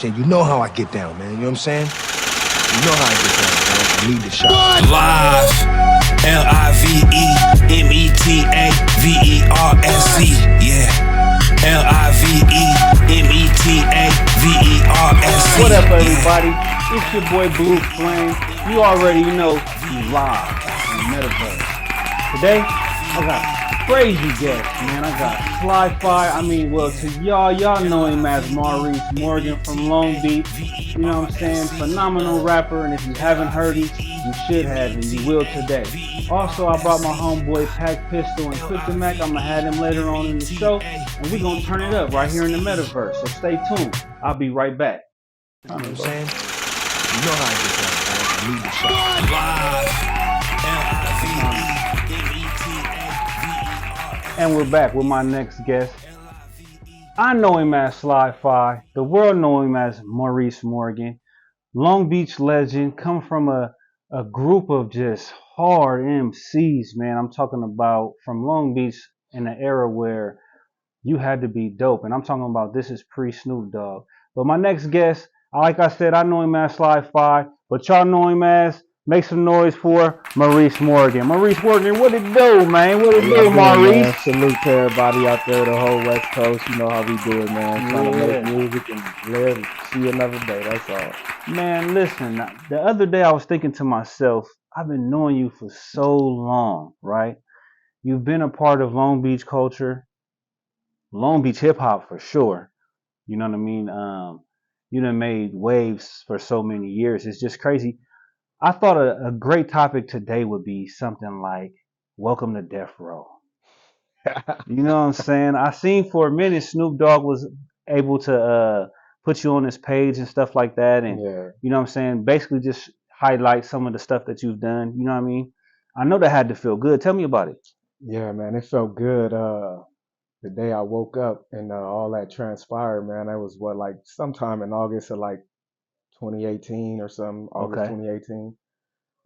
You know how I get down, man. You know what I'm saying? You know how I get down, man. I need the shot. Live, LIVENTTAVERSE, yeah. LIVENTTAVERSE. What up, everybody? It's your boy Blue Flame. You already know you live in the Metaverse. Today, I got crazy guests, man. I got Sly-Fi. To y'all know him as Maurice Morgan from Long Beach. You know what I'm saying? Phenomenal rapper, and if you haven't heard him, you should have, and you will today. Also, I brought my homeboy Pac Pistol and Cryptomac. I'm gonna have them later on in the show, and we're gonna turn it up right here in the Metaverse. So stay tuned. I'll be right back. You know what I'm saying? You know how I get down, man. I need the shot. And we're back with my next guest. I know him as Sly-Fi. The world know him as Maurice Morgan. Long Beach legend, come from a group of just hard MCs, man. I'm talking about from Long Beach in an era where you had to be dope. And I'm talking about this is pre-Snoop Dogg. But my next guest, like I said, I know him as Sly-Fi, but y'all know him as, make some noise for Maurice Morgan. Maurice Morgan, what it do, man? What it do, Maurice? Man. Salute to everybody out there, the whole West Coast. You know how we do it, man. Trying to make music and live, see another day. That's all. Man, listen, the other day I was thinking to myself, I've been knowing you for so long, right? You've been a part of Long Beach culture, Long Beach hip hop for sure. You know what I mean? You done made waves for so many years. It's just crazy. I thought a great topic today would be something like Welcome to Death Row. You know what I'm saying? I seen for a minute Snoop Dogg was able to put you on his page and stuff like that. And, you know what I'm saying? Basically just highlight some of the stuff that you've done. You know what I mean? I know that had to feel good. Tell me about it. Yeah, man, it felt good. The day I woke up and all that transpired, man, that was like sometime in August of like 2018 or something, August 2018.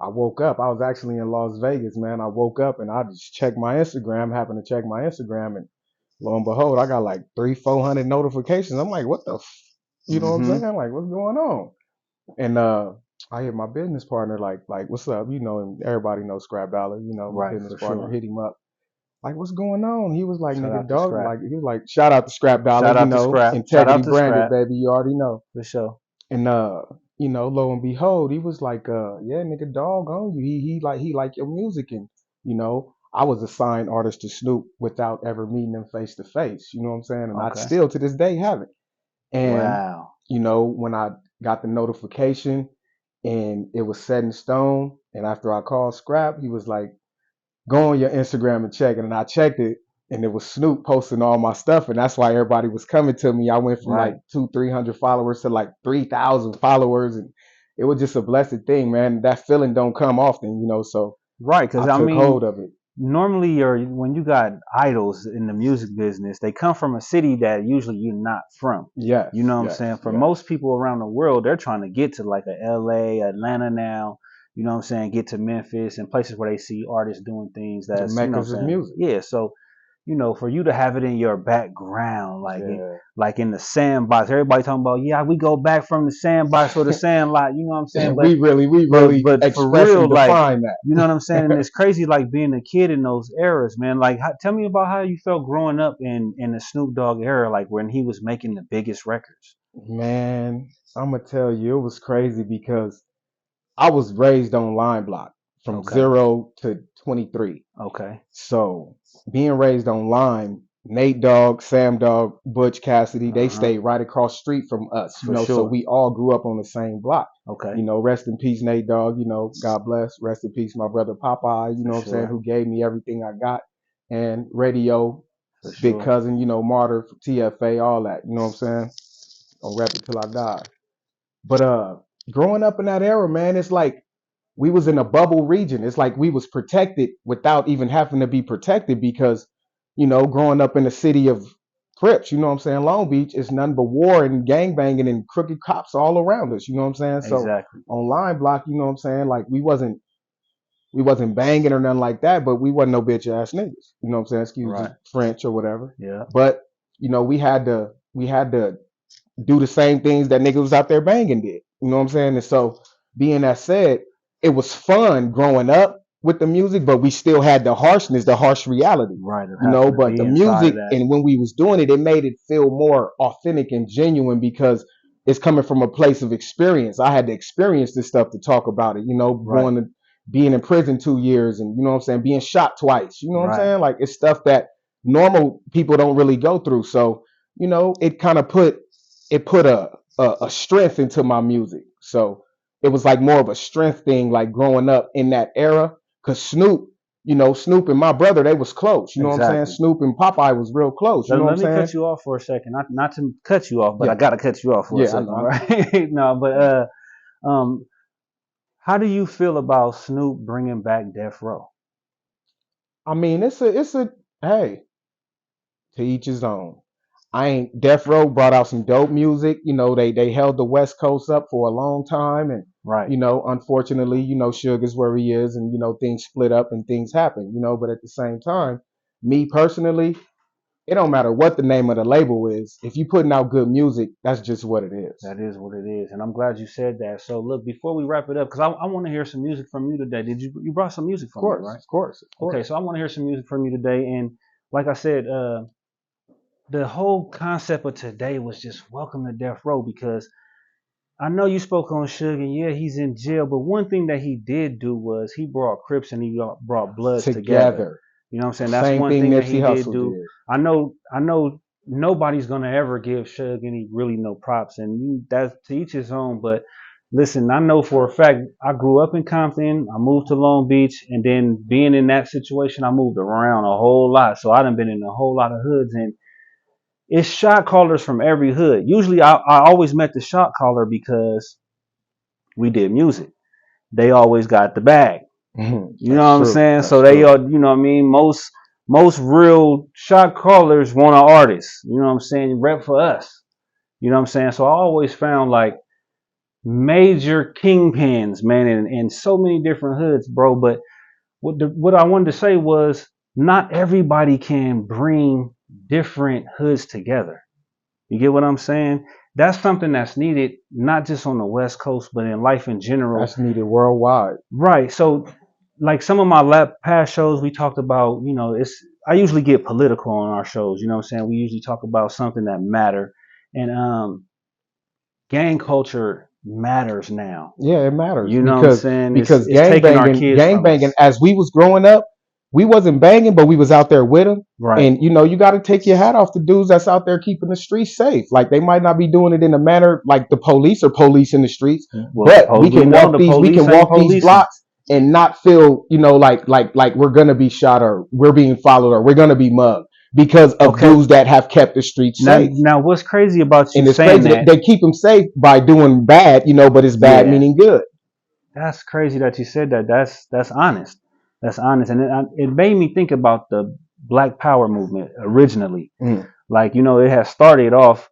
I woke up. I was actually in Las Vegas, man. I woke up and I just checked my Instagram, happened to check my Instagram, and lo and behold, I got like 300-400 notifications. I'm like, what the you know what I'm saying? Like, what's going on? And I hit my business partner, like, what's up? You know, and everybody knows Scrap Dollar, you know, my business partner, hit him up. Like, what's going on? He was like, nigga, dog, like, he was like, shout out to Scrap Dollar, you know, Integrity Branded, baby, you already know. For sure. And you know, lo and behold, he was like, yeah, nigga, dog on you. He like your music. And, you know, I was a signed artist to Snoop without ever meeting him face to face. You know what I'm saying? And I still to this day haven't. And, you know, when I got the notification and it was set in stone, and after I called Scrap, he was like, go on your Instagram and check it. And I checked it, and it was Snoop posting all my stuff, and that's why everybody was coming to me. I went from like 200-300 followers to like 3,000 followers, and it was just a blessed thing, man. That feeling don't come often, you know. So because I took hold of it. Normally, when you got idols in the music business, they come from a city that usually you're not from. Yeah, you know what I'm saying. For most people around the world, they're trying to get to like a LA, Atlanta now. You know what I'm saying? Get to Memphis and places where they see artists doing things that's the Meccas of music. Yeah, so you know, for you to have it in your background, like in the sandbox, everybody talking about, yeah, we go back from the sandbox or the sandlot. You know what I'm saying? But, we really but for real, like, that. You know what I'm saying? And it's crazy, like being a kid in those eras, man. Like, tell me about how you felt growing up in the Snoop Dogg era, like when he was making the biggest records. Man, I'm gonna tell you, it was crazy because I was raised on Line Block from 0 to 23. Okay. So being raised on Line, Nate Dogg, Sam Dogg, Butch Cassidy, they stayed right across the street from us. You know, so we all grew up on the same block. Okay. You know, rest in peace, Nate Dogg. You know, God bless. Rest in peace, my brother Popeye. You know what I'm saying? Who gave me everything I got. And Radio, Big Cousin. You know, Martyr, TFA, all that. You know what I'm saying? I'll rap it till I die. But growing up in that era, man, it's like we was in a bubble region. It's like we was protected without even having to be protected because, you know, growing up in the city of Crips, you know what I'm saying? Long Beach is nothing but war and gangbanging and crooked cops all around us. You know what I'm saying? So on Line Block, you know what I'm saying? Like we wasn't banging or nothing like that, but we wasn't no bitch ass niggas. You know what I'm saying? Excuse the French or whatever. Yeah. But, you know, we had to do the same things that niggas was out there banging did. You know what I'm saying? And so, being that said, it was fun growing up with the music, but we still had the harshness, the harsh reality. Right. You know, but the music and when we was doing it, it made it feel more authentic and genuine because it's coming from a place of experience. I had to experience this stuff to talk about it, you know, going to being in prison 2 years and, you know what I'm saying, being shot twice, you know what I'm saying? Like, it's stuff that normal people don't really go through. So, you know, it kind of put a strength into my music. So it was like more of a strength thing, like growing up in that era. Cause Snoop, you know, Snoop and my brother, they was close. You know what I'm saying? Snoop and Popeye was real close. You know what I'm saying? Let me cut you off for a second. Not to cut you off, but I gotta cut you off for a second. Right? No, but how do you feel about Snoop bringing back Death Row? I mean, it's a hey, to each his own. Death Row brought out some dope music. You know, they held the West Coast up for a long time, and you know, unfortunately, you know, Suge is where he is, and you know, things split up and things happen. You know, but at the same time, me personally, it don't matter what the name of the label is. If you putting out good music, that's just what it is. That is what it is, and I'm glad you said that. So look, before we wrap it up, because I want to hear some music from you today. Did you brought some music from me, right? Of course. Okay, so I want to hear some music from you today, and like I said, the whole concept of today was just welcome to Death Row, because I know you spoke on Suge, and yeah, he's in jail, but one thing that he did do was he brought Crips and he brought Bloods together. You know what I'm saying? That's Same one thing thing that Nipsey he Hussle did do. I know nobody's gonna ever give Suge any really no props, and that's to each his own. But listen, I know for a fact I grew up in Compton, I moved to Long Beach, and then being in that situation, I moved around a whole lot. So I done been in a whole lot of hoods, and it's shot callers from every hood. Usually I always met the shot caller because we did music. They always got the bag. You know what I'm saying? That's so they are, you know what I mean? Most real shot callers want an artist. You know what I'm saying? Rep for us. You know what I'm saying? So I always found like major kingpins, man, in so many different hoods, bro. But what I wanted to say was not everybody can bring different hoods together. You get what I'm saying? That's something that's needed, not just on the West Coast, but in life in general. That's needed worldwide. Right. So, like some of my past shows, we talked about, you know, I usually get political on our shows. You know what I'm saying? We usually talk about something that matter. And gang culture matters now. Yeah, it matters. You know what I'm saying? Because gang banging, as we was growing up, we wasn't banging, but we was out there with them. Right. And, you know, you got to take your hat off to dudes that's out there keeping the streets safe. Like, they might not be doing it in a manner like the police are policing the streets, but we can walk these blocks and not feel, you know, like we're going to be shot or we're being followed or we're going to be mugged because of dudes that have kept the streets safe. Now, what's crazy about you and it's saying crazy that? They keep them safe by doing bad, you know, but it's bad meaning good. That's crazy that you said that. That's honest. That's honest. And it made me think about the Black Power movement originally. Like, you know, it has started off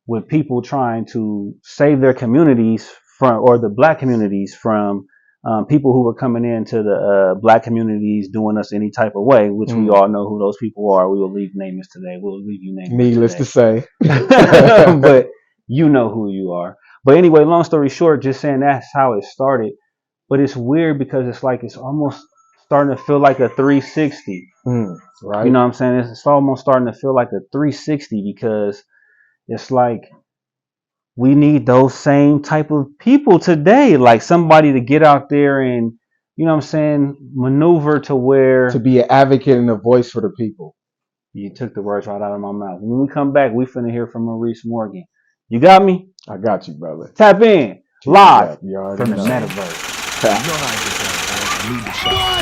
with people trying to save their communities from, or the black communities from people who were coming into the black communities doing us any type of way, which we all know who those people are. We will leave nameless today. We'll leave you nameless. Needless to say. But you know who you are. But anyway, long story short, just saying that's how it started. But it's weird because it's like it's almost starting to feel like a 360. Right. You know what I'm saying? It's almost starting to feel like a 360 because it's like we need those same type of people today. Like somebody to get out there and, you know what I'm saying, maneuver to where... To be an advocate and a voice for the people. You took the words right out of my mouth. When we come back, we finna hear from Maurice Morgan. You got me? I got you, brother. Tap in. Live from the Metaverse. You know how I get down, man. I need the shot.